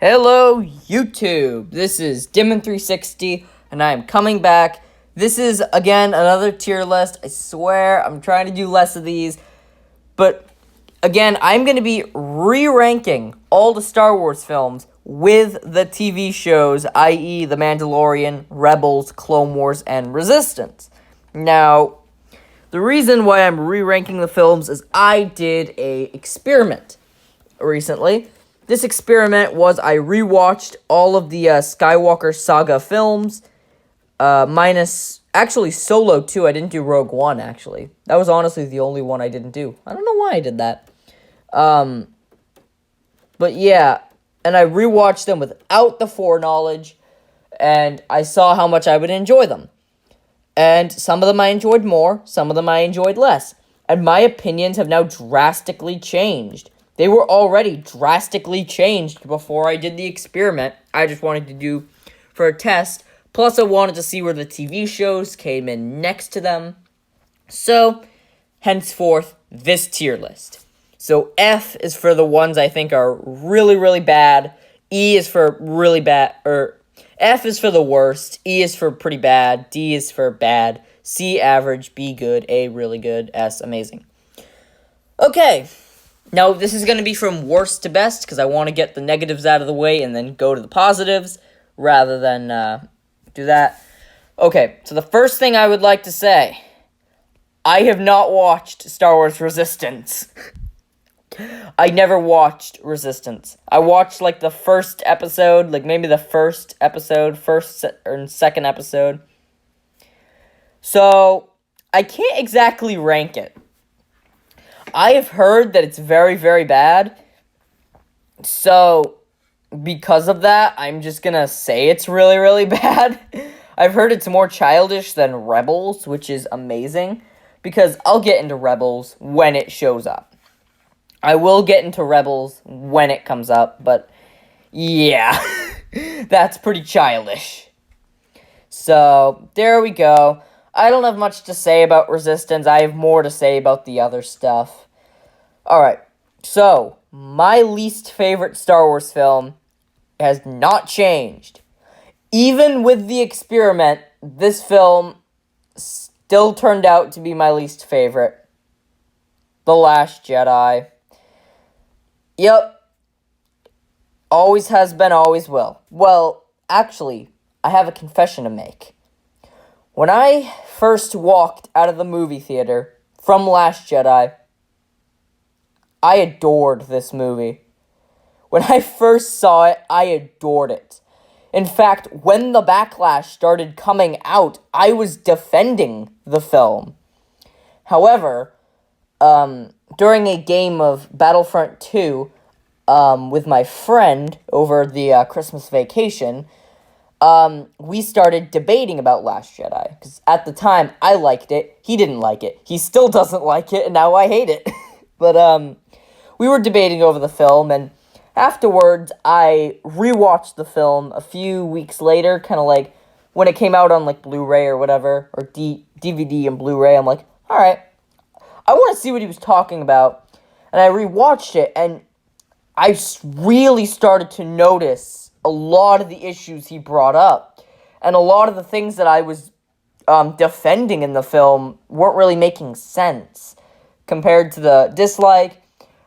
Hello, YouTube. This is Dimon360, and I am coming back. This is, again, another tier list. I swear, I'm trying to do less of these. But, again, I'm going to be re-ranking all the Star Wars films with the TV shows, i.e. The Mandalorian, Rebels, Clone Wars, and Resistance. Now, the reason why I'm re-ranking the films is I did a experiment recently. This experiment was I rewatched all of the Skywalker Saga films, minus, actually, Solo 2. I didn't do Rogue One, actually. That was honestly the only one I didn't do. I don't know why I did that. But yeah, and I rewatched them without the foreknowledge, and I saw how much I would enjoy them. And some of them I enjoyed more, some of them I enjoyed less. And my opinions have now drastically changed. They were already drastically changed before I did the experiment. I just wanted to do for a test. Plus, I wanted to see where the TV shows came in next to them. So, henceforth, this tier list. So, F is for the ones I think are really, really bad. E is for really bad, F is for the worst. E is for pretty bad. D is for bad. C, average. B, good. A, really good. S, amazing. Okay. Now, this is going to be from worst to best, because I want to get the negatives out of the way and then go to the positives, rather than do that. Okay, so the first thing I would like to say, I have not watched Star Wars Resistance. I never watched Resistance. I watched, the first episode, maybe the first episode, or second episode. So, I can't exactly rank it. I have heard that it's very, very bad. So, because of that, I'm just gonna say it's really, really bad. I've heard it's more childish than Rebels, which is amazing. Because I'll get into Rebels when it shows up. I will get into Rebels when it comes up, but yeah, that's pretty childish. So, there we go. I don't have much to say about Resistance. I have more to say about the other stuff. Alright, so, my least favorite Star Wars film has not changed. Even with the experiment, this film still turned out to be my least favorite. The Last Jedi. Yep. Always has been, always will. Well, actually, I have a confession to make. When I first walked out of the movie theater from Last Jedi, I adored this movie. When I first saw it, I adored it. In fact, when the backlash started coming out, I was defending the film. However, during a game of Battlefront 2 with my friend over the Christmas vacation, we started debating about Last Jedi. Because at the time, I liked it. He didn't like it. He still doesn't like it, and now I hate it. But, we were debating over the film, and afterwards, I rewatched the film a few weeks later, kind of when it came out on, Blu-ray or whatever, or DVD and Blu-ray. I'm like, alright, I want to see what he was talking about. And I rewatched it, and I really started to notice a lot of the issues he brought up. And a lot of the things that I was defending in the film weren't really making sense compared to the dislike.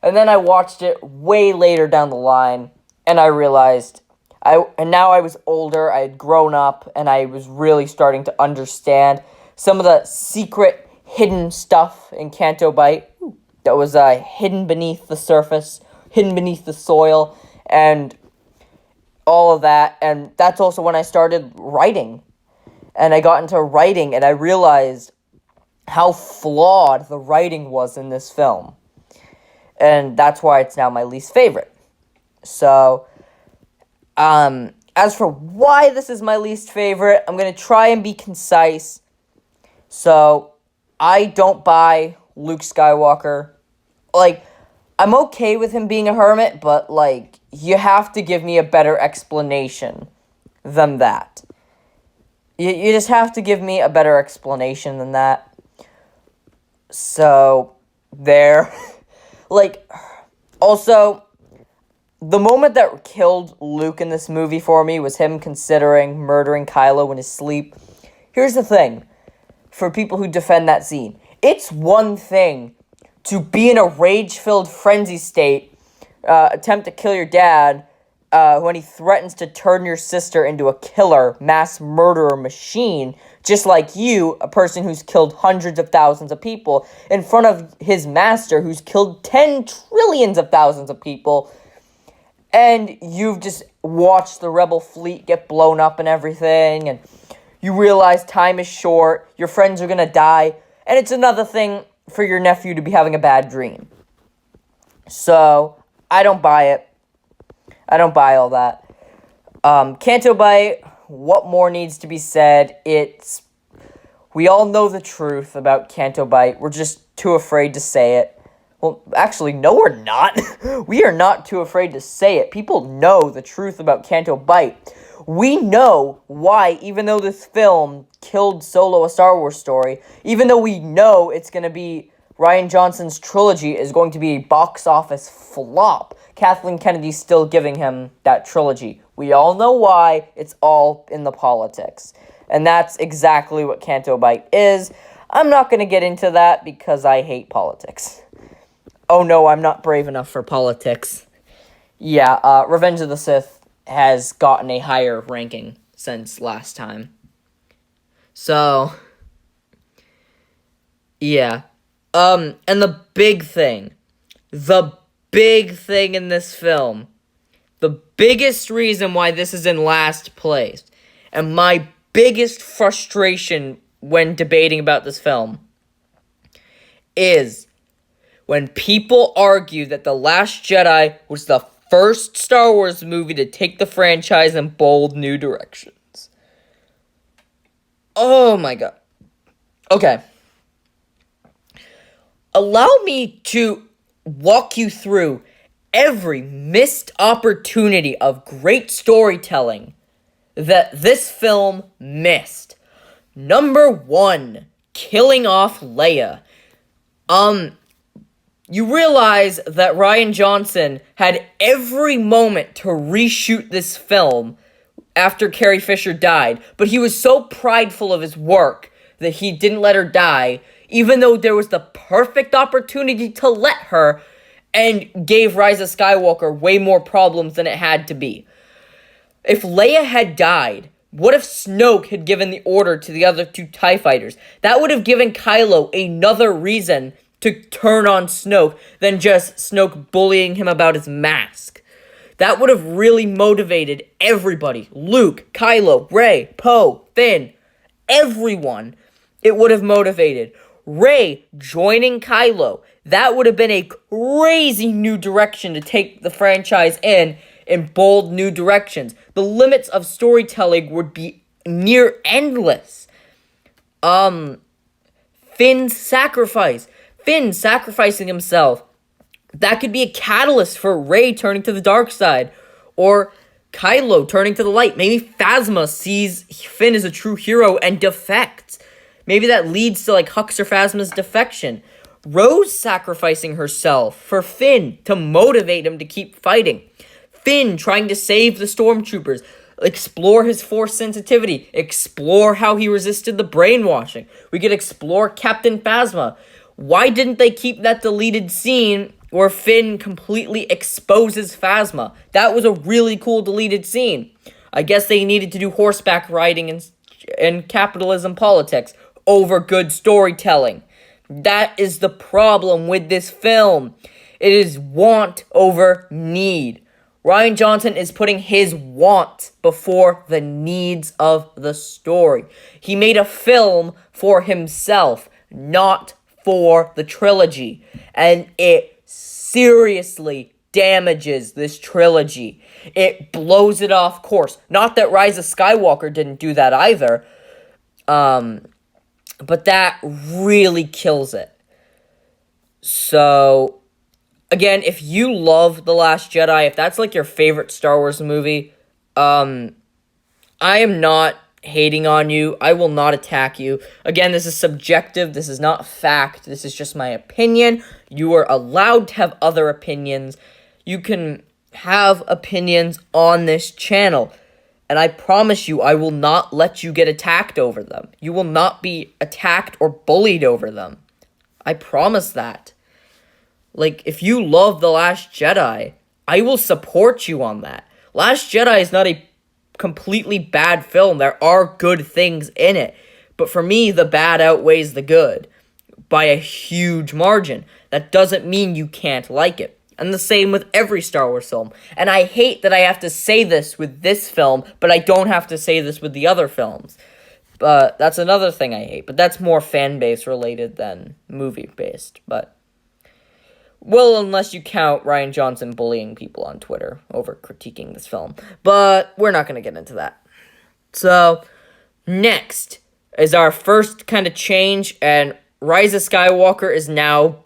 And then I watched it way later down the line, and I realized, and now I was older, I had grown up, and I was really starting to understand some of the secret, hidden stuff in Canto Bight that was hidden beneath the surface, hidden beneath the soil, and all of that. And that's also when I started writing. And I got into writing, and I realized how flawed the writing was in this film. And that's why it's now my least favorite. So, as for why this is my least favorite, I'm going to try and be concise. So, I don't buy Luke Skywalker. I'm okay with him being a hermit, but, you have to give me a better explanation than that. You just have to give me a better explanation than that. So, there. Also, the moment that killed Luke in this movie for me was him considering murdering Kylo in his sleep. Here's the thing, for people who defend that scene. It's one thing to be in a rage-filled frenzy state, attempt to kill your dad, when he threatens to turn your sister into a killer, mass murderer machine, just like you, a person who's killed hundreds of thousands of people, in front of his master who's killed 10 trillions of thousands of people, and you've just watched the rebel fleet get blown up and everything, and you realize time is short, your friends are gonna die, and it's another thing for your nephew to be having a bad dream. So, I don't buy it. I don't buy all that. Canto Bight, what more needs to be said? We all know the truth about Canto Bight. We're just too afraid to say it. Well, actually, no, we're not. We are not too afraid to say it. People know the truth about Canto Bight. We know why, even though this film killed Solo: A Star Wars Story, even though we know it's going to be Rian Johnson's trilogy is going to be a box office flop, Kathleen Kennedy's still giving him that trilogy. We all know why. It's all in the politics. And that's exactly what Canto Bight is. I'm not going to get into that because I hate politics. Oh no, I'm not brave enough for politics. Yeah, Revenge of the Sith has gotten a higher ranking since last time. So, yeah. And the big thing in this film, the biggest reason why this is in last place, and my biggest frustration when debating about this film, is when people argue that The Last Jedi was the first Star Wars movie to take the franchise in bold new directions. Oh my god. Okay. Allow me to walk you through every missed opportunity of great storytelling that this film missed. Number 1, killing off Leia. You realize that Rian Johnson had every moment to reshoot this film after Carrie Fisher died, but he was so prideful of his work that he didn't let her die, even though there was the perfect opportunity to let her, and gave Rise of Skywalker way more problems than it had to be. If Leia had died, what if Snoke had given the order to the other 2 TIE fighters? That would have given Kylo another reason to turn on Snoke than just Snoke bullying him about his mask. That would have really motivated everybody. Luke, Kylo, Rey, Poe, Finn, everyone. It would have motivated. Rey joining Kylo. That would have been a crazy new direction to take the franchise in bold new directions. The limits of storytelling would be near endless. Finn's sacrifice. Finn sacrificing himself. That could be a catalyst for Rey turning to the dark side. Or Kylo turning to the light. Maybe Phasma sees Finn as a true hero and defects. Maybe that leads to Hux or Phasma's defection. Rose sacrificing herself for Finn to motivate him to keep fighting. Finn trying to save the stormtroopers. Explore his force sensitivity. Explore how he resisted the brainwashing. We could explore Captain Phasma. Why didn't they keep that deleted scene where Finn completely exposes Phasma? That was a really cool deleted scene. I guess they needed to do horseback riding and capitalism politics over good storytelling. That is the problem with this film. It is want over need. Rian Johnson is putting his want before the needs of the story. He made a film for himself, not for the trilogy. And it seriously damages this trilogy. It blows it off course. Not that Rise of Skywalker didn't do that either. But that really kills it. So, again, if you love The Last Jedi, if that's your favorite Star Wars movie, I am not hating on you. I will not attack you. Again, this is subjective. This is not fact. This is just my opinion. You are allowed to have other opinions. You can have opinions on this channel. And I promise you, I will not let you get attacked over them. You will not be attacked or bullied over them. I promise that. Like, if you love The Last Jedi, I will support you on that. Last Jedi is not a completely bad film. There are good things in it. But for me, the bad outweighs the good by a huge margin. That doesn't mean you can't like it. And the same with every Star Wars film. And I hate that I have to say this with this film, but I don't have to say this with the other films. But that's another thing I hate. But that's more fan-base related than movie-based. But, well, unless you count Rian Johnson bullying people on Twitter over critiquing this film. But we're not going to get into that. So, next is our first kind of change, and Rise of Skywalker is now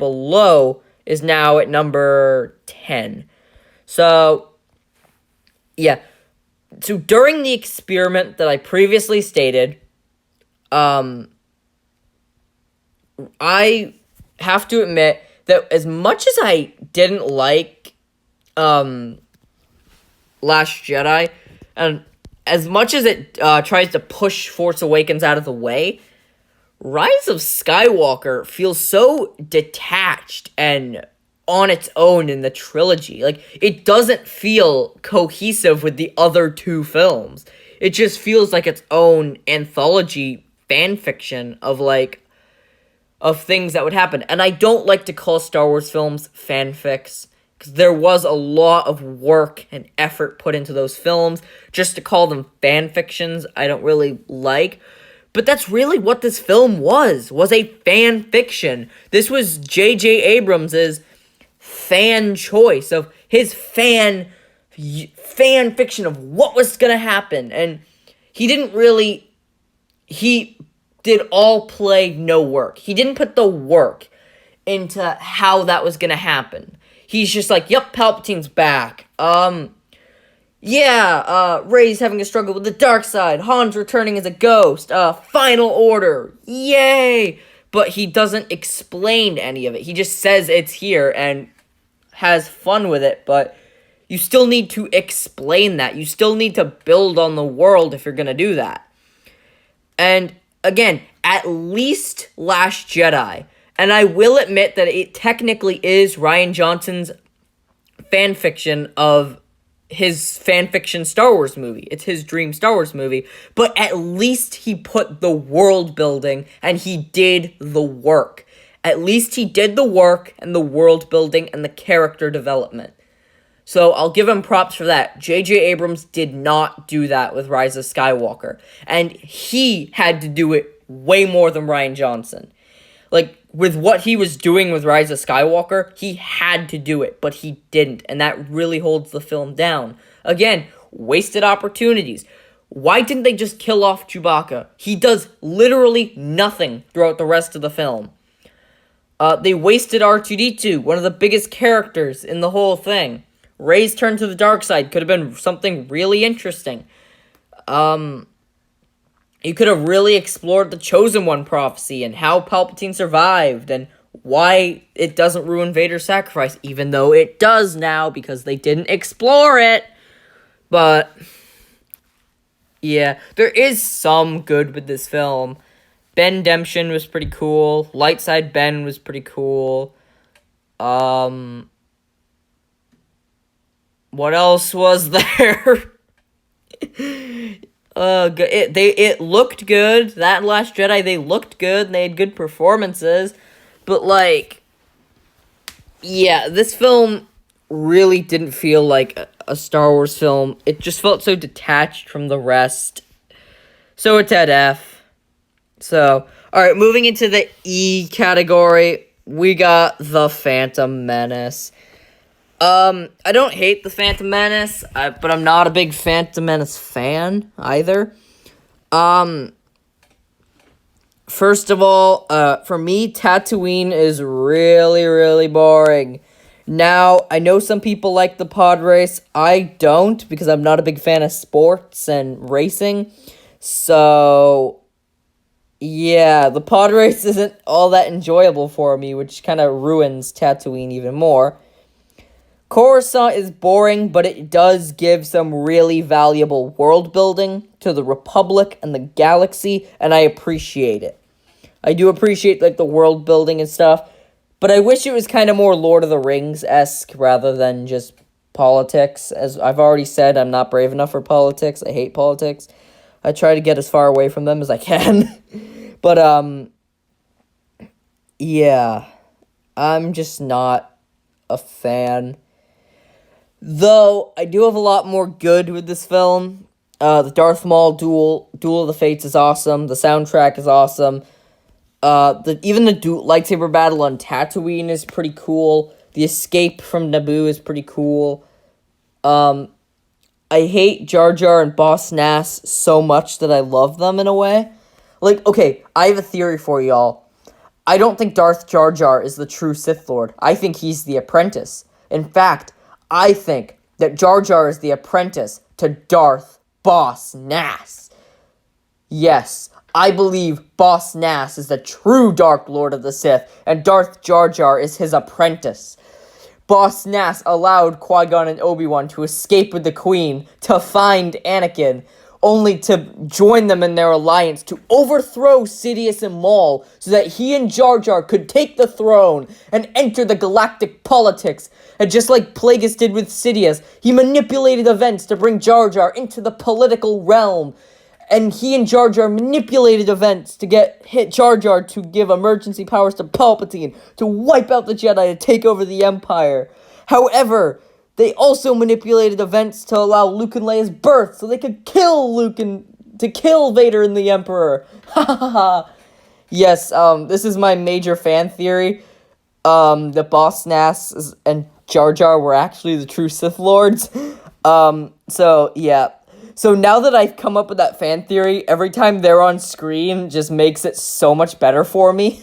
at number 10. So, yeah. So, during the experiment that I previously stated, I have to admit that as much as I didn't like, Last Jedi, and as much as it, tries to push Force Awakens out of the way, Rise of Skywalker feels so detached and on its own in the trilogy. Like, it doesn't feel cohesive with the other two films. It just feels like its own anthology fanfiction of things that would happen. And I don't like to call Star Wars films fanfics, because there was a lot of work and effort put into those films. Just to call them fanfictions, I don't really like. But that's really what this film was a fan fiction. This was J.J. Abrams' fan choice of his fan fiction of what was gonna happen. And he did all play, no work. He didn't put the work into how that was gonna happen. He's just like, yep, Palpatine's back. Rey's having a struggle with the dark side. Han's returning as a ghost. Final Order. Yay! But he doesn't explain any of it. He just says it's here and has fun with it, but you still need to explain that. You still need to build on the world if you're gonna do that. And, again, at least Last Jedi. And I will admit that it technically is Rian Johnson's fanfiction of his fanfiction Star Wars movie. It's his dream Star Wars movie. But at least he put the world building and he did the work. At least he did the work and the world building and the character development. So I'll give him props for that. J.J. Abrams did not do that with Rise of Skywalker. And he had to do it way more than Rian Johnson. Like, with what he was doing with Rise of Skywalker, he had to do it, but he didn't, and that really holds the film down. Again, wasted opportunities. Why didn't they just kill off Chewbacca? He does literally nothing throughout the rest of the film. They wasted R2-D2, one of the biggest characters in the whole thing. Rey's turn to the dark side could have been something really interesting. You could have really explored the Chosen One prophecy and how Palpatine survived and why it doesn't ruin Vader's sacrifice, even though it does now because they didn't explore it. But, yeah, there is some good with this film. Ben Demption was pretty cool. Lightside Ben was pretty cool. What else was there? It looked good. That and Last Jedi, they looked good, and they had good performances. But, like, yeah, this film really didn't feel like a Star Wars film. It just felt so detached from the rest. So it's at F. So, alright, moving into the E category, we got The Phantom Menace. I don't hate The Phantom Menace, but I'm not a big Phantom Menace fan, either. First of all, for me, Tatooine is really, really boring. Now, I know some people like the pod race. I don't, because I'm not a big fan of sports and racing. So, yeah, the pod race isn't all that enjoyable for me, which kind of ruins Tatooine even more. Coruscant is boring, but it does give some really valuable world building to the Republic and the galaxy, and I appreciate it. I do appreciate like the world building and stuff, but I wish it was kind of more Lord of the Rings-esque rather than just politics. As I've already said, I'm not brave enough for politics. I hate politics. I try to get as far away from them as I can. But yeah, I'm just not a fan. Though, I do have a lot more good with this film. The Darth Maul Duel of the Fates is awesome. The soundtrack is awesome. Even the lightsaber battle on Tatooine is pretty cool. The escape from Naboo is pretty cool. I hate Jar Jar and Boss Nass so much that I love them in a way. Like, okay, I have a theory for y'all. I don't think Darth Jar Jar is the true Sith Lord. I think he's the apprentice. In fact, I think that Jar Jar is the apprentice to Darth Boss Nass. Yes, I believe Boss Nass is the true Dark Lord of the Sith, and Darth Jar Jar is his apprentice. Boss Nass allowed Qui-Gon and Obi-Wan to escape with the Queen to find Anakin, only to join them in their alliance to overthrow Sidious and Maul so that he and Jar Jar could take the throne and enter the galactic politics. And just like Plagueis did with Sidious, he manipulated events to bring Jar Jar into the political realm. And he and Jar Jar manipulated events to hit Jar Jar to give emergency powers to Palpatine to wipe out the Jedi and take over the Empire. However, they also manipulated events to allow Luke and Leia's birth so they could kill to kill Vader and the Emperor. Ha ha ha. Yes, this is my major fan theory. The Boss Nass and Jar Jar were actually the true Sith Lords. So yeah. So now that I've come up with that fan theory, every time they're on screen just makes it so much better for me.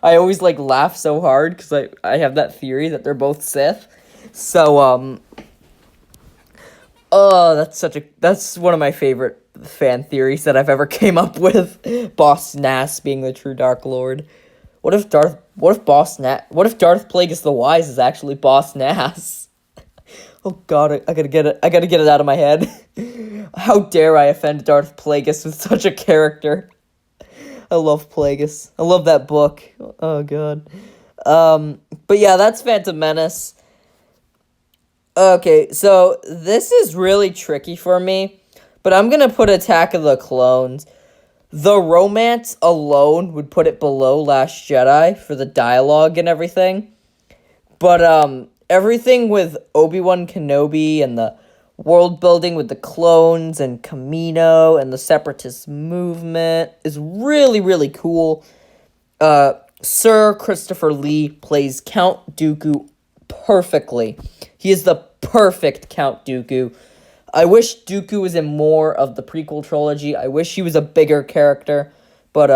I always like laugh so hard because I have that theory that they're both Sith. So that's one of my favorite fan theories that I've ever came up with. Boss Nass being the true Dark Lord. What if Darth Plagueis the Wise is actually Boss Nass? Oh god, I gotta get it out of my head. How dare I offend Darth Plagueis with such a character? I love Plagueis. I love that book. Oh god. But yeah, that's Phantom Menace. Okay, so this is really tricky for me, but I'm gonna put Attack of the Clones. The romance alone would put it below Last Jedi for the dialogue and everything. But, everything with Obi-Wan Kenobi and the world building with the clones and Kamino and the Separatist movement is really, really cool. Sir Christopher Lee plays Count Dooku perfectly. He is the perfect Count Dooku. I wish Dooku was in more of the prequel trilogy. I wish he was a bigger character, but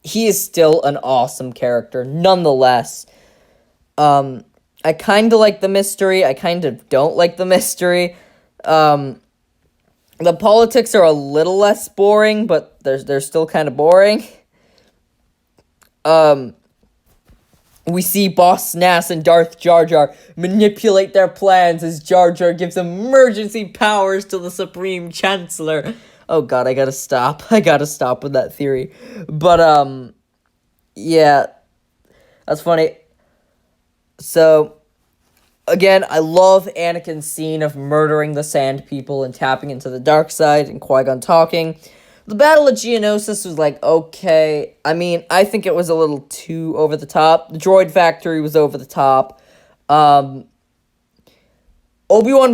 he is still an awesome character nonetheless. I kind of like the mystery. I kind of don't like the mystery. The politics are a little less boring, but they're still kind of boring. We see Boss Nass and Darth Jar Jar manipulate their plans as Jar Jar gives emergency powers to the Supreme Chancellor. Oh god, I gotta stop with that theory. But, yeah, that's funny. So, again, I love Anakin's scene of murdering the Sand People and tapping into the dark side and Qui-Gon talking. The Battle of Geonosis was like, okay. I mean, I think it was a little too over the top. The Droid Factory was over the top. Obi-Wan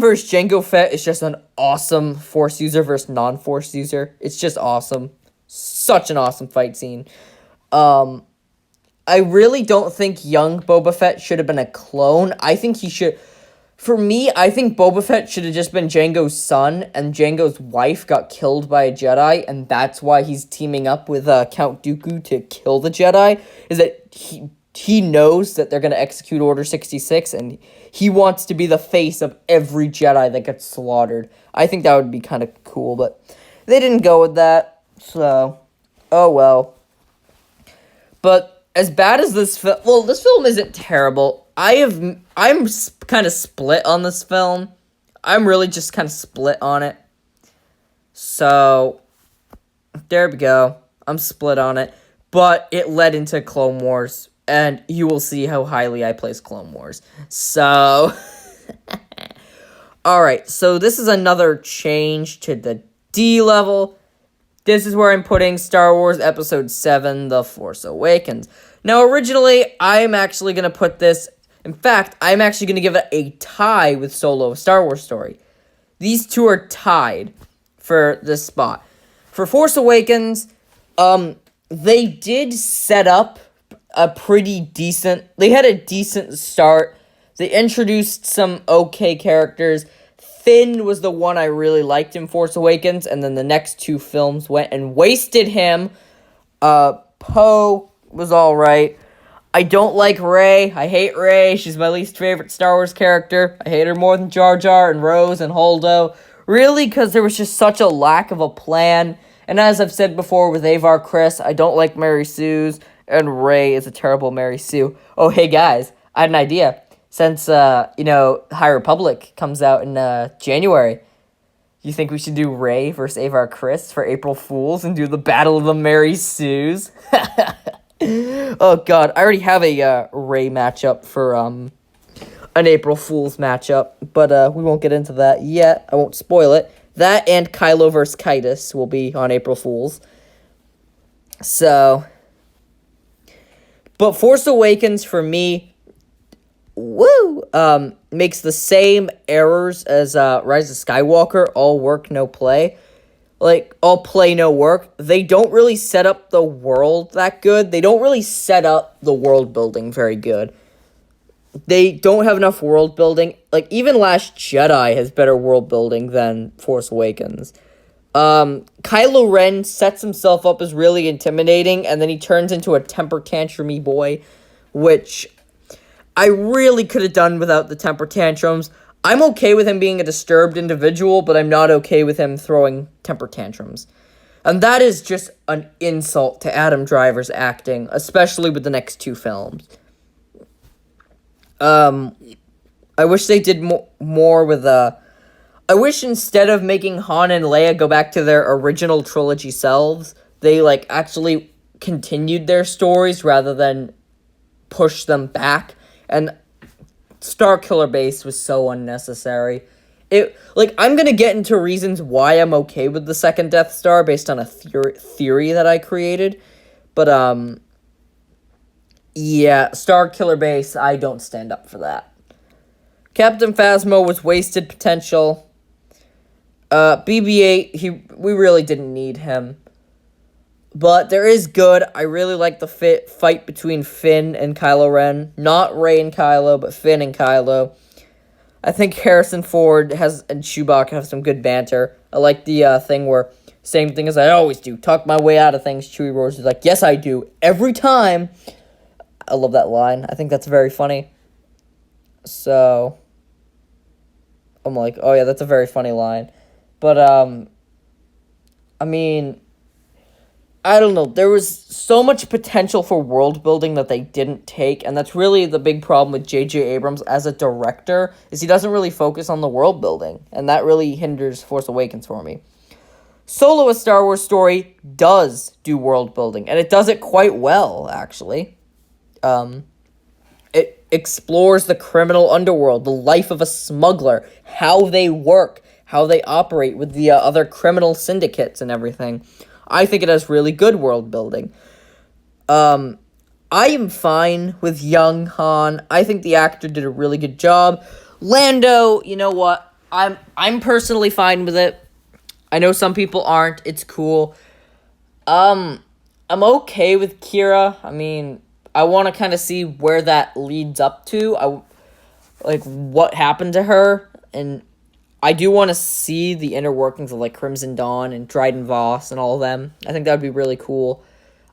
vs. Jango Fett is just an awesome Force user versus non-Force user. It's just awesome. Such an awesome fight scene. I really don't think young Boba Fett should have been a clone. I think he should... For me, I think Boba Fett should have just been Jango's son, and Jango's wife got killed by a Jedi, and that's why he's teaming up with Count Dooku to kill the Jedi, is that he knows that they're going to execute Order 66, and he wants to be the face of every Jedi that gets slaughtered. I think that would be kind of cool, but they didn't go with that, so, oh well. But as bad as this film... Well, this film isn't terrible. I'm kind of split on this film. I'm really just kind of split on it. So, there we go. I'm split on it. But it led into Clone Wars, and you will see how highly I place Clone Wars. So, alright, so this is another change to the D level. This is where I'm putting Star Wars Episode 7, The Force Awakens. Now, originally, I'm actually going to put this... In fact, I'm actually going to give it a tie with Solo: A Star Wars Story. These two are tied for this spot. For Force Awakens, they did set up a pretty decent... They had a decent start. They introduced some okay characters. Finn was the one I really liked in Force Awakens, and then the next two films went and wasted him. Poe was alright. I don't like Rey. I hate Rey. She's my least favorite Star Wars character. I hate her more than Jar Jar and Rose and Holdo. Really, because there was just such a lack of a plan. And as I've said before with Avar Kriss, I don't like Mary Sue's, and Rey is a terrible Mary Sue. Oh, hey guys, I had an idea. Since, High Republic comes out in January, you think we should do Rey versus Avar Kriss for April Fools and do the Battle of the Mary Sues? Oh god, I already have a Rey matchup for an April Fool's matchup, but we won't get into that yet. I won't spoil it. That and Kylo vs. Kytus will be on April Fool's. So, but Force Awakens for me, makes the same errors as Rise of Skywalker, all work, no play. Like, all play, no work. They don't really set up the world that good. They don't really set up the world building very good. They don't have enough world building. Like, even Last Jedi has better world building than Force Awakens. Kylo Ren sets himself up as really intimidating, and then he turns into a temper tantrum-y boy, which I really could have done without the temper tantrums. I'm okay with him being a disturbed individual, but I'm not okay with him throwing temper tantrums. And that is just an insult to Adam Driver's acting, especially with the next two films. I wish they did more with, I wish instead of making Han and Leia go back to their original trilogy selves, they, actually continued their stories rather than push them back. And Starkiller Base was so unnecessary. I'm gonna get into reasons why I'm okay with the second Death Star based on a theory that I created. But, yeah, Starkiller Base, I don't stand up for that. Captain Phasma was wasted potential. BB-8, we really didn't need him. But there is good. I really like the fight between Finn and Kylo Ren. Not Rey and Kylo, but Finn and Kylo. I think Harrison Ford and Chewbacca have some good banter. I like the thing where, same thing as I always do, talk my way out of things. Chewie roars, he's like, yes I do, every time. I love that line. I think that's very funny. So, I'm like, oh yeah, that's a very funny line. But, I mean, I don't know, there was so much potential for world building that they didn't take, and that's really the big problem with J.J. Abrams as a director, is he doesn't really focus on the world building, and that really hinders Force Awakens for me. Solo: A Star Wars Story does do world building, and it does it quite well, actually. It explores the criminal underworld, the life of a smuggler, how they work, how they operate with the other criminal syndicates and everything. I think it has really good world building. I am fine with young Han. I think the actor did a really good job. Lando, you know what? I'm personally fine with it. I know some people aren't. It's cool. I'm okay with Kira. I mean, I want to kind of see where that leads up to. What happened to her, and I do want to see the inner workings of, Crimson Dawn and Dryden Voss and all of them. I think that would be really cool.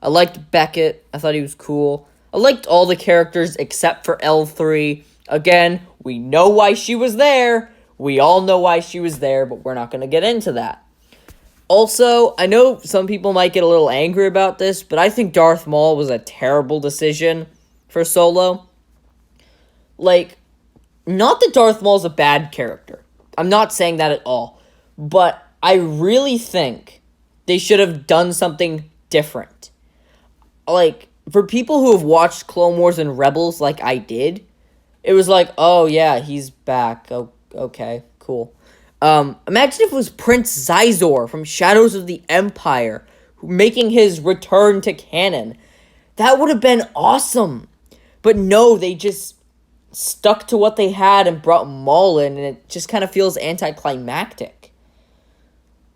I liked Beckett. I thought he was cool. I liked all the characters except for L3. Again, we know why she was there. We all know why she was there, but we're not going to get into that. Also, I know some people might get a little angry about this, but I think Darth Maul was a terrible decision for Solo. like, not that Darth Maul's a bad character. I'm not saying that at all. But I really think they should have done something different. Like, for people who have watched Clone Wars and Rebels like I did, it was like, oh yeah, he's back. Oh, okay, cool. Imagine if it was Prince Xizor from Shadows of the Empire making his return to canon. That would have been awesome. But no, they just stuck to what they had and brought Maul in, and it just kind of feels anticlimactic.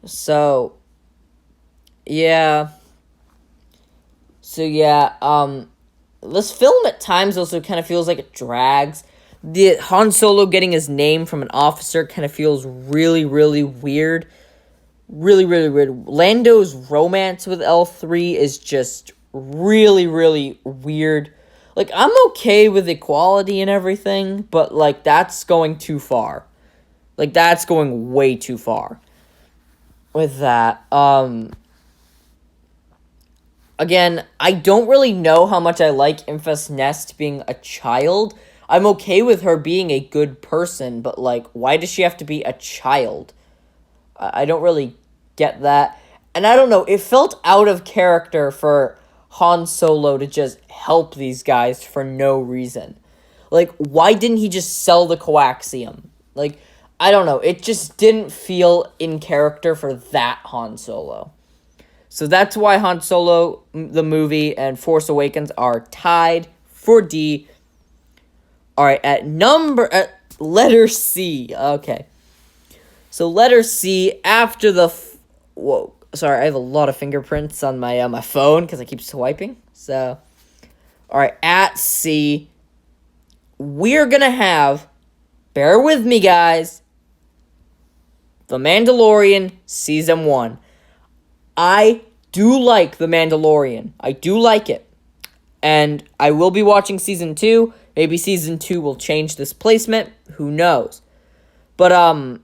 So, yeah. This film at times also kind of feels like it drags. The Han Solo getting his name from an officer kind of feels really, really weird. Really, really weird. Lando's romance with L3 is just really, really weird. Like, I'm okay with equality and everything, but, like, that's going too far. Like, that's going way too far with that. Again, I don't really know how much I like Enfys Nest being a child. I'm okay with her being a good person, but, like, why does she have to be a child? I don't really get that. And I don't know, it felt out of character for Han Solo to just help these guys for no reason. Like, why didn't he just sell the coaxium? Like, I don't know, it just didn't feel in character for that Han Solo. So that's why Han Solo, the movie, and Force Awakens are tied for D. Alright, at letter C. Okay. So letter C, after the... Whoa. Sorry, I have a lot of fingerprints on my my phone because I keep swiping. So, alright, at C, we're gonna have, bear with me guys, The Mandalorian Season 1. I do like The Mandalorian. I do like it. And I will be watching Season 2. Maybe Season 2 will change this placement. Who knows? But,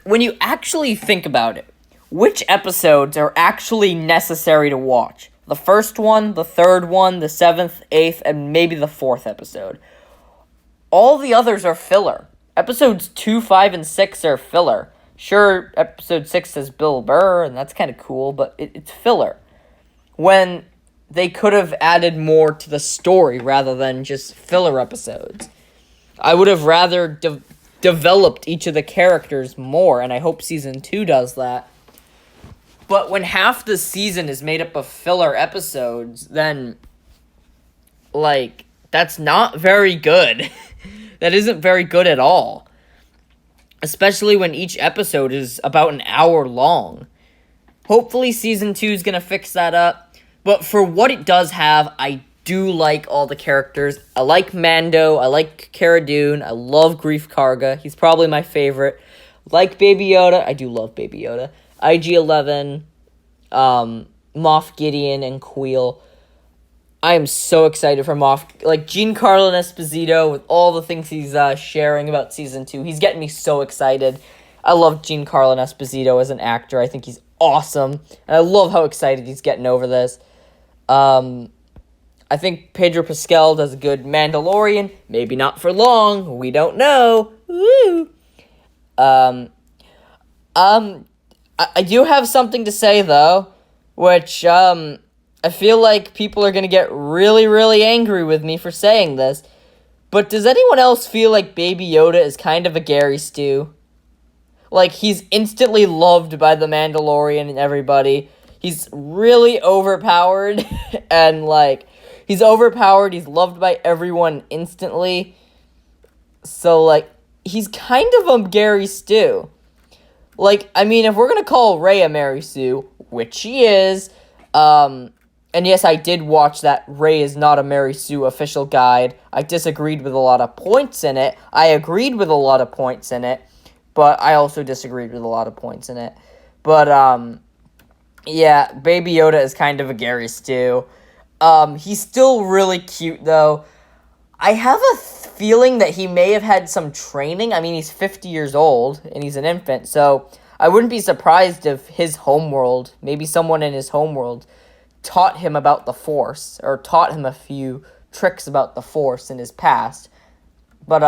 when you actually think about it, which episodes are actually necessary to watch? The first one, the third one, the 7th, 8th, and maybe the 4th episode. All the others are filler. Episodes 2, 5, and 6 are filler. Sure, episode 6 says Bill Burr, and that's kind of cool, but it's filler. When they could have added more to the story rather than just filler episodes. I would have rather developed each of the characters more, and I hope Season 2 does that. But when half the season is made up of filler episodes, then, like, that's not very good. That isn't very good at all. Especially when each episode is about an hour long. Hopefully Season 2 is going to fix that up. But for what it does have, I do like all the characters. I like Mando. I like Cara Dune. I love Greef Karga. He's probably my favorite. Like Baby Yoda. I do love Baby Yoda. IG-11, Moff Gideon, and Queel. I am so excited for Moff. Like, Giancarlo Esposito, with all the things he's sharing about Season 2. He's getting me so excited. I love Giancarlo Esposito as an actor. I think he's awesome. And I love how excited he's getting over this. I think Pedro Pascal does a good Mandalorian. Maybe not for long. We don't know. Woo! I do have something to say, though, which, I feel like people are going to get really, really angry with me for saying this. But does anyone else feel like Baby Yoda is kind of a Gary Stu? Like, he's instantly loved by the Mandalorian and everybody. He's really overpowered. And, like, he's overpowered. He's loved by everyone instantly. So, like, he's kind of a Gary Stu. Like, I mean, if we're going to call Rey a Mary Sue, which she is, and yes, I did watch that Rey is not a Mary Sue official guide. I disagreed with a lot of points in it. I agreed with a lot of points in it, but I also disagreed with a lot of points in it. But, yeah, Baby Yoda is kind of a Gary Stu. He's still really cute, though. I have a feeling that he may have had some training. I mean, he's 50 years old, and he's an infant, so I wouldn't be surprised if his homeworld, maybe someone in his homeworld, taught him about the Force, or taught him a few tricks about the Force in his past. But,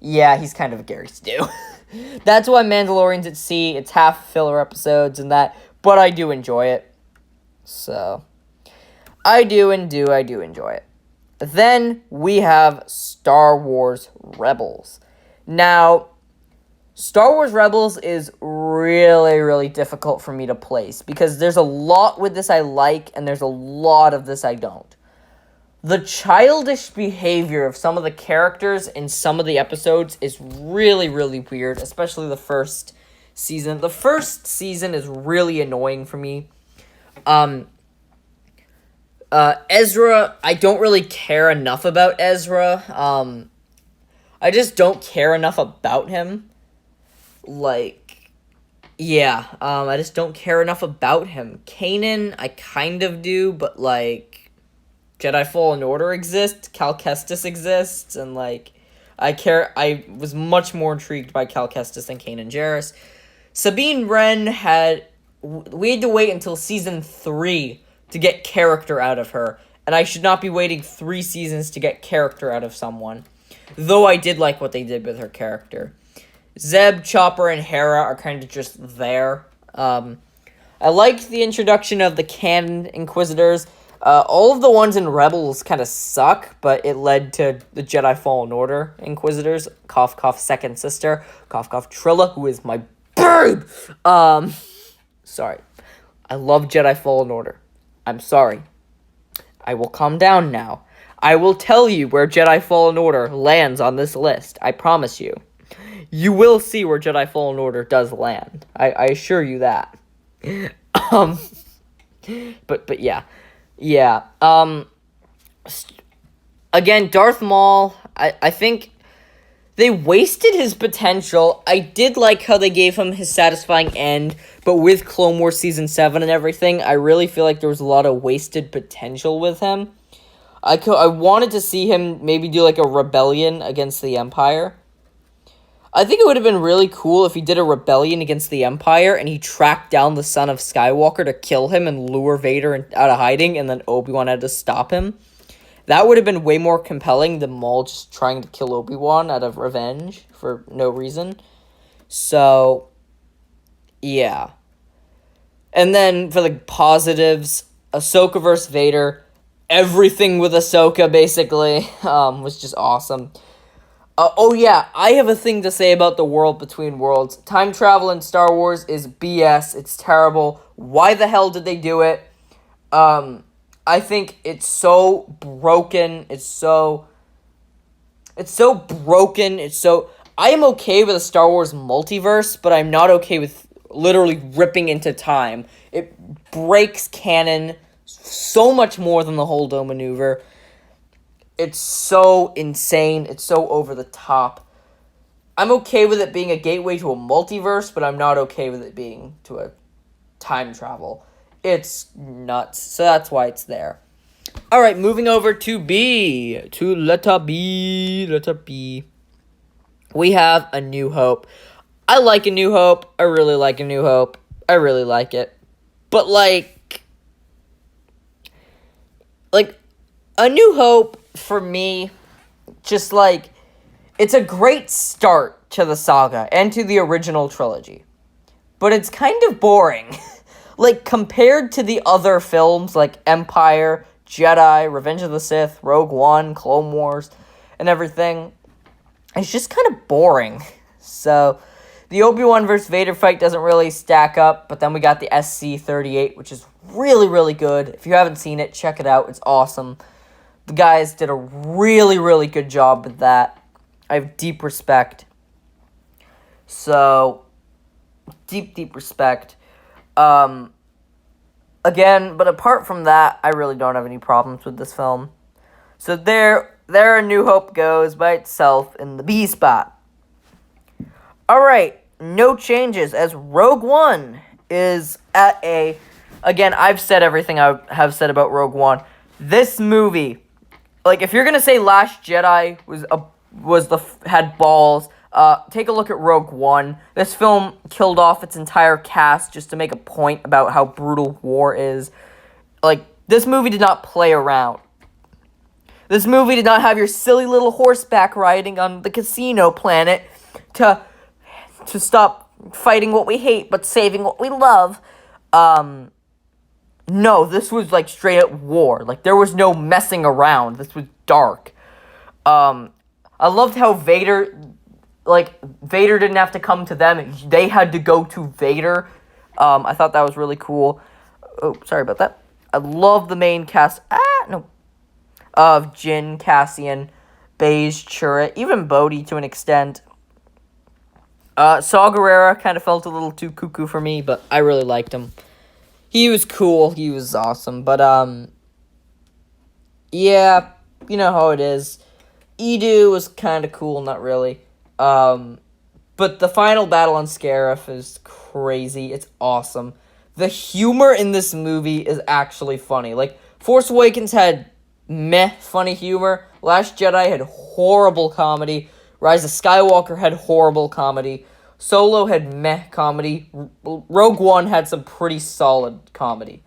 yeah, he's kind of a Gary Stu. That's why Mandalorian's at sea. It's half filler episodes and that, but I do enjoy it. So, I do enjoy it. Then we have Star Wars Rebels. Now, Star Wars Rebels is really, really difficult for me to place because there's a lot with this I like and there's a lot of this I don't. The childish behavior of some of the characters in some of the episodes is really, really weird, especially the first season. The first season is really annoying for me. Ezra, I don't really care enough about Ezra. I just don't care enough about him. Like, yeah, I just don't care enough about him. Kanan, I kind of do, but, like, Jedi Fallen Order exists, Cal Kestis exists, and, like, I was much more intrigued by Cal Kestis than Kanan Jarrus. Sabine Wren we had to wait until season 3 to get character out of her, and I should not be waiting 3 seasons to get character out of someone. Though I did like what they did with her character. Zeb, Chopper, and Hera are kind of just there. I liked the introduction of the canon Inquisitors. All of the ones in Rebels kind of suck, but it led to the Jedi Fallen Order Inquisitors. Cough, cough, second sister. Cough, cough, Trilla, who is my babe! Sorry. I love Jedi Fallen Order. I'm sorry. I will calm down now. I will tell you where Jedi Fallen Order lands on this list. I promise you. You will see where Jedi Fallen Order does land. I assure you that. But yeah. Yeah. Again, Darth Maul, I think they wasted his potential. I did like how they gave him his satisfying end, but with Clone Wars Season 7 and everything, I really feel like there was a lot of wasted potential with him. I wanted to see him maybe do like a rebellion against the Empire. I think it would have been really cool if he did a rebellion against the Empire and he tracked down the son of Skywalker to kill him and lure Vader out of hiding, and then Obi-Wan had to stop him. That would have been way more compelling than Maul just trying to kill Obi-Wan out of revenge for no reason. So, yeah. And then for the positives, Ahsoka versus Vader, everything with Ahsoka basically was just awesome. Oh yeah, I have a thing to say about the world between worlds. Time travel in Star Wars is BS. It's terrible. Why the hell did they do it? I think it's so broken. It's so broken. I am okay with a Star Wars multiverse, but I'm not okay with literally ripping into time. It breaks canon so much more than the Holdo maneuver. It's so insane. It's so over the top. I'm okay with it being a gateway to a multiverse, but I'm not okay with it being to a time travel. It's nuts. So that's why it's there. Alright, moving over to B. To letter B. Letter B. We have A New Hope. I like A New Hope. I really like A New Hope. I really like it. But, like, A New Hope, for me, just, like, it's a great start to the saga and to the original trilogy. But it's kind of boring. Like, compared to the other films, like Empire, Jedi, Revenge of the Sith, Rogue One, Clone Wars, and everything, it's just kind of boring. So, the Obi-Wan versus Vader fight doesn't really stack up, but then we got the SC-38, which is really, really good. If you haven't seen it, check it out. It's awesome. The guys did a really, really good job with that. I have deep respect. So, deep respect. Again, but apart from that, I really don't have any problems with this film. So there A New Hope goes by itself in the B spot. Alright, no changes, as Rogue One is at a... Again, I've said everything I have said about Rogue One. This movie, like, if you're gonna say Last Jedi had balls, take a look at Rogue One. This film killed off its entire cast just to make a point about how brutal war is. Like, this movie did not play around. This movie did not have your silly little horseback riding on the casino planet to stop fighting what we hate but saving what we love. No, this was like straight up war. Like there was no messing around. This was dark. I loved how Vader didn't have to come to them. They had to go to Vader. I thought that was really cool. Oh, sorry about that. I love the main cast. Of Jin, Cassian, Baze, Chirrut, even Bodhi to an extent. Saw Gerrera kind of felt a little too cuckoo for me, but I really liked him. He was cool. He was awesome. But, yeah, you know how it is. Edu was kind of cool, not really. But the final battle on Scarif is crazy. It's awesome. The humor in this movie is actually funny. Like, Force Awakens had meh funny humor. Last Jedi had horrible comedy. Rise of Skywalker had horrible comedy. Solo had meh comedy. Rogue One had some pretty solid comedy.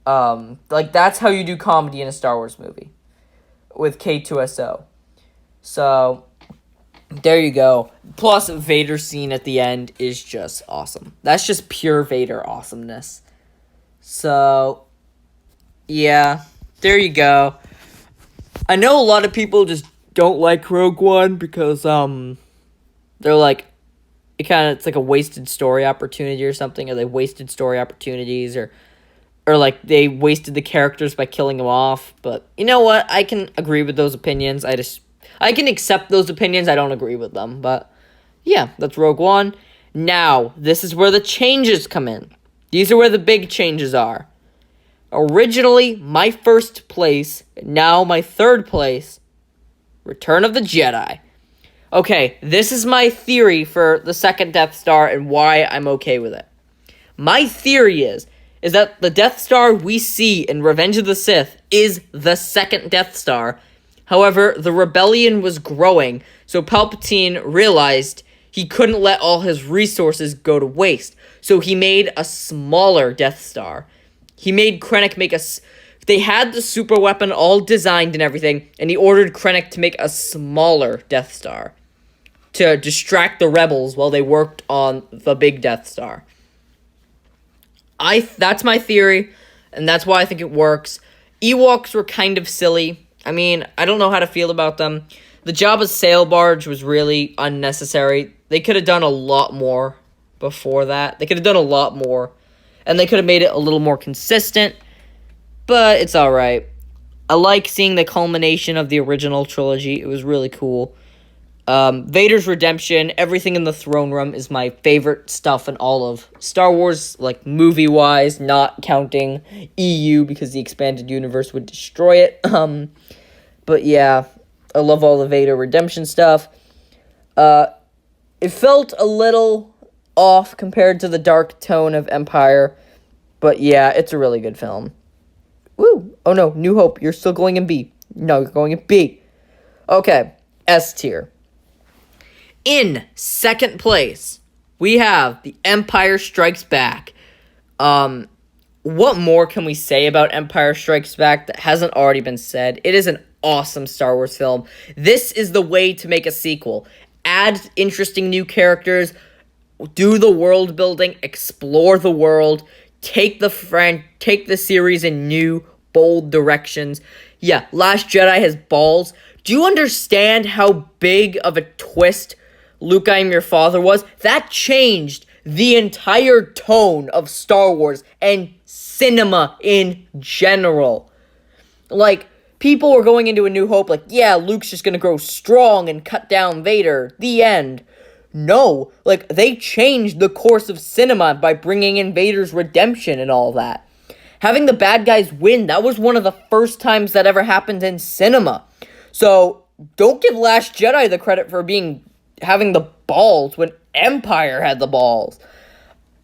That's how you do comedy in a Star Wars movie. With K2SO. So, there you go. Plus, Vader's scene at the end is just awesome. That's just pure Vader awesomeness. So, yeah. There you go. I know a lot of people just don't like Rogue One because they're like it's like a wasted story opportunity or something, or they wasted story opportunities or like they wasted the characters by killing them off. But you know what? I can agree with those opinions. I can accept those opinions. I don't agree with them. But yeah, that's Rogue One. Now, this is where the changes come in. These are where the big changes are. Originally, my first place, now my third place, Return of the Jedi. Okay, this is my theory for the second Death Star and why I'm okay with it. My theory is that the Death Star we see in Revenge of the Sith is the second Death Star. However, the rebellion was growing, so Palpatine realized he couldn't let all his resources go to waste, so he made a smaller Death Star. He made Krennic make they had the super weapon all designed and everything, and he ordered Krennic to make a smaller Death Star to distract the rebels while they worked on the big Death Star. That's my theory, and that's why I think it works. Ewoks were kind of silly. I mean, I don't know how to feel about them. The Jabba's sail barge was really unnecessary. They could have done a lot more before that. They could have done a lot more. And they could have made it a little more consistent. But it's alright. I like seeing the culmination of the original trilogy. It was really cool. Vader's redemption, everything in the throne room is my favorite stuff in all of Star Wars, like movie-wise, not counting EU because the expanded universe would destroy it. But yeah, I love all the Vader redemption stuff. It felt a little off compared to the dark tone of Empire, but yeah, it's a really good film. Woo! Oh no, New Hope, you're still going in B. No, you're going in B. Okay, S tier. In second place, we have The Empire Strikes Back. What more can we say about Empire Strikes Back that hasn't already been said? It is an awesome Star Wars film. This is the way to make a sequel. Add interesting new characters, do the world building, explore the world, take the series in new, bold directions. Yeah, Last Jedi has balls. Do you understand how big of a twist Luke, I Am Your Father was? That changed the entire tone of Star Wars and cinema in general. Like, people were going into A New Hope like, yeah, Luke's just gonna grow strong and cut down Vader. The end. No, like, they changed the course of cinema by bringing in Vader's redemption and all that. Having the bad guys win, that was one of the first times that ever happened in cinema. So, don't give Last Jedi the credit for having the balls when Empire had the balls.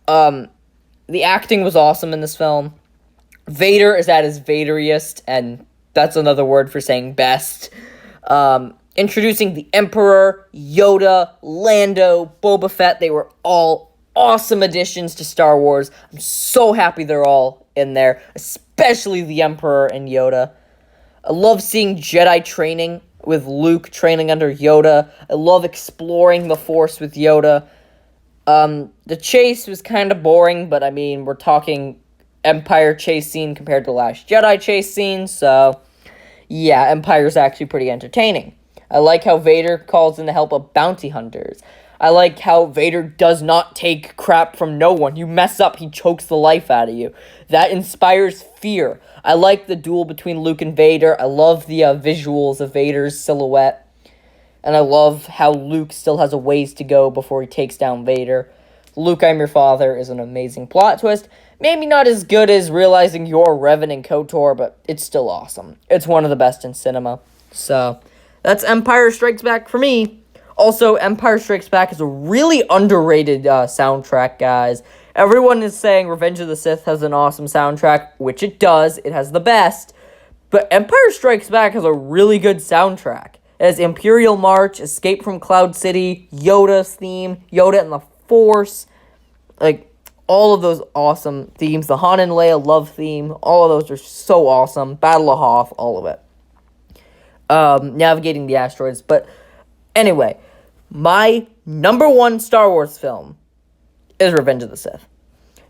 The acting was awesome in this film. Vader is at his Vaderiest, and that's another word for saying best. Introducing the Emperor, Yoda, Lando, Boba Fett, they were all awesome additions to Star Wars. I'm so happy they're all in there, especially the Emperor and Yoda. I love seeing Jedi training with Luke training under Yoda. I love exploring the Force with Yoda. The chase was kind of boring, but I mean, we're talking Empire chase scene compared to Last Jedi chase scene, so yeah, Empire's actually pretty entertaining. I like how Vader calls in the help of bounty hunters. I like how Vader does not take crap from no one. You mess up, he chokes the life out of you. That inspires fear. I like the duel between Luke and Vader. I love the visuals of Vader's silhouette. And I love how Luke still has a ways to go before he takes down Vader. Luke, I'm your father is an amazing plot twist. Maybe not as good as realizing you're Revan and KOTOR, but it's still awesome. It's one of the best in cinema. So, that's Empire Strikes Back for me. Also, Empire Strikes Back is a really underrated soundtrack, guys. Everyone is saying Revenge of the Sith has an awesome soundtrack, which it does. It has the best. But Empire Strikes Back has a really good soundtrack. It has Imperial March, Escape from Cloud City, Yoda's theme, Yoda and the Force. Like, all of those awesome themes. The Han and Leia love theme. All of those are so awesome. Battle of Hoth, all of it. Navigating the asteroids. But anyway, my number one Star Wars film is Revenge of the Sith.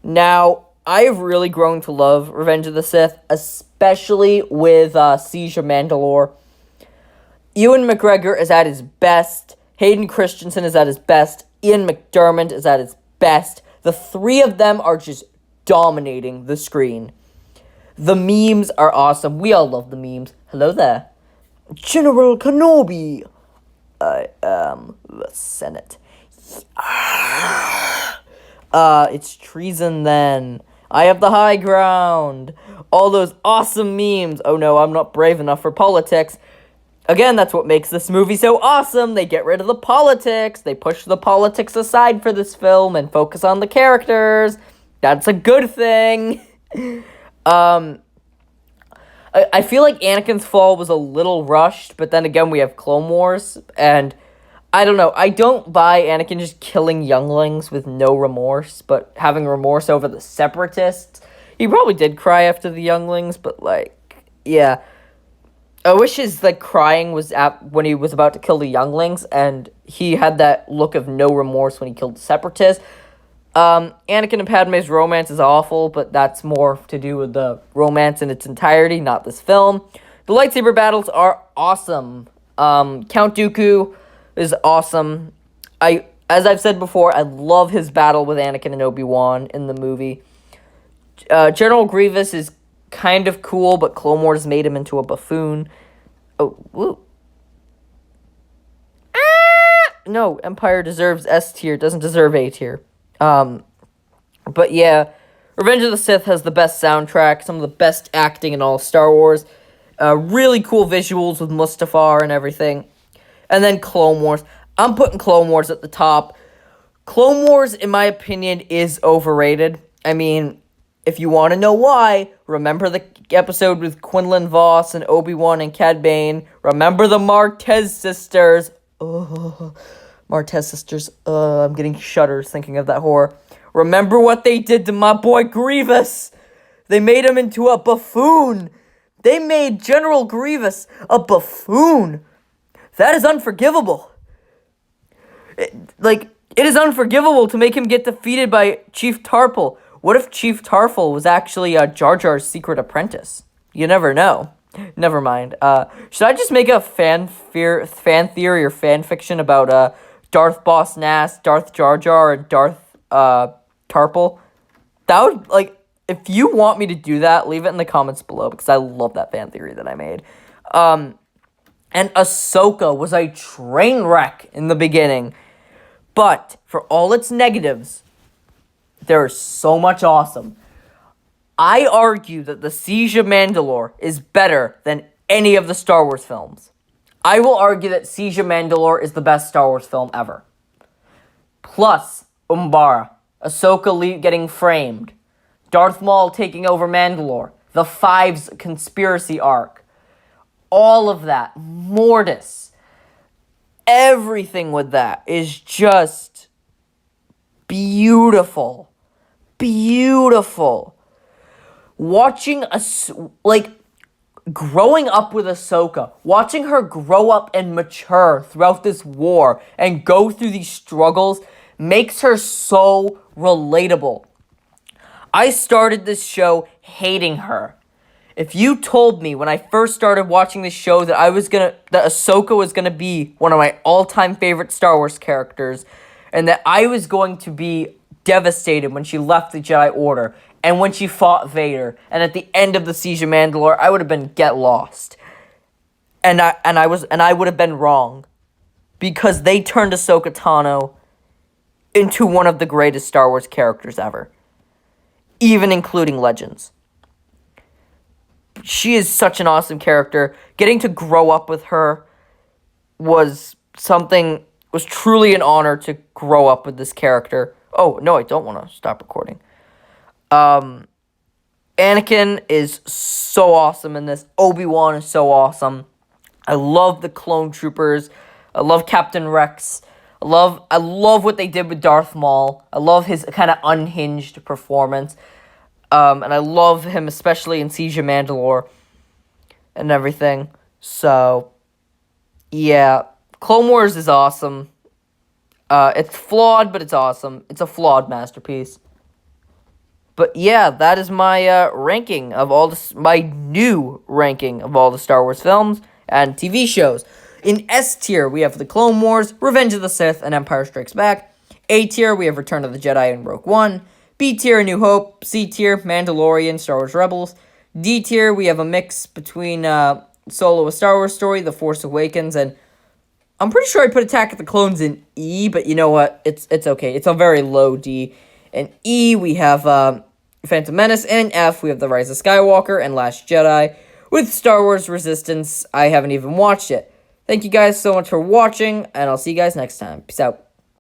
Now, I have really grown to love Revenge of the Sith, especially with Siege of Mandalore. Ewan McGregor is at his best. Hayden Christensen is at his best. Ian McDiarmid is at his best. The three of them are just dominating the screen. The memes are awesome. We all love the memes. Hello there. General Kenobi. I am the Senate. It's treason then. I have the high ground. All those awesome memes. Oh no, I'm not brave enough for politics. Again, that's what makes this movie so awesome. They get rid of the politics. They push the politics aside for this film and focus on the characters. That's a good thing. I feel like Anakin's fall was a little rushed, but then again, we have Clone Wars, and I don't know. I don't buy Anakin just killing younglings with no remorse, but having remorse over the Separatists. He probably did cry after the younglings, but, like, yeah. I wish his, like, crying was when he was about to kill the younglings, and he had that look of no remorse when he killed the Separatists. Anakin and Padme's romance is awful, but that's more to do with the romance in its entirety, not this film. The lightsaber battles are awesome. Count Dooku is awesome. As I've said before, I love his battle with Anakin and Obi-Wan in the movie. General Grievous is kind of cool, but Clone Wars made him into a buffoon. Oh, woo. No, Empire deserves S tier, doesn't deserve A tier. But yeah, Revenge of the Sith has the best soundtrack, some of the best acting in all of Star Wars. Really cool visuals with Mustafar and everything. And then Clone Wars. I'm putting Clone Wars at the top. Clone Wars, in my opinion, is overrated. I mean, if you want to know why, remember the episode with Quinlan Vos and Obi-Wan and Cad Bane. Remember the Martez sisters. Oh, Martez sisters. I'm getting shudders thinking of that horror. Remember what they did to my boy Grievous. They made him into a buffoon. They made General Grievous a buffoon. That is unforgivable. It is unforgivable to make him get defeated by Chief Tarple. What if Chief Tarful was actually Jar Jar's secret apprentice? You never know. Never mind. Should I just make a fan theory or fan fiction about Darth Boss Nass, Darth Jar Jar, and Darth Tarple? That would, if you want me to do that, leave it in the comments below, because I love that fan theory that I made. And Ahsoka was a train wreck in the beginning. But, for all its negatives, there is so much awesome. I argue that The Siege of Mandalore is better than any of the Star Wars films. I will argue that Siege of Mandalore is the best Star Wars film ever. Plus, Umbara, Ahsoka getting framed, Darth Maul taking over Mandalore, the Fives conspiracy arc, all of that, Mortis, everything with that is just beautiful. Beautiful. Watching growing up with Ahsoka, watching her grow up and mature throughout this war and go through these struggles makes her so relatable. I started this show hating her. If you told me when I first started watching this show that that Ahsoka was gonna be one of my all-time favorite Star Wars characters, and that I was going to be devastated when she left the Jedi Order, and when she fought Vader, and at the end of the Siege of Mandalore, I would have been get lost. And I would have been wrong. Because they turned Ahsoka Tano into one of the greatest Star Wars characters ever. Even including Legends. She is such an awesome character. Getting to grow up with her was truly an honor to grow up with this character. Oh, no, I don't want to stop recording. Anakin is so awesome in this. Obi-Wan is so awesome. I love the clone troopers. I love Captain Rex. I love what they did with Darth Maul. I love his kind of unhinged performance. And I love him especially in Siege of Mandalore and everything. So, yeah. Clone Wars is awesome. It's flawed, but it's awesome. It's a flawed masterpiece. But yeah, that is my ranking of my new ranking of all the Star Wars films and TV shows. In S tier, we have The Clone Wars, Revenge of the Sith, and Empire Strikes Back. A tier, we have Return of the Jedi and Rogue One. B tier, New Hope. C tier, Mandalorian, Star Wars Rebels. D tier, we have a mix between Solo: A Star Wars Story, The Force Awakens, and I'm pretty sure I put Attack of the Clones in E, but you know what? It's okay. It's a very low D. In E, we have Phantom Menace, and in F, we have The Rise of Skywalker and Last Jedi. With Star Wars Resistance, I haven't even watched it. Thank you guys so much for watching, and I'll see you guys next time. Peace out.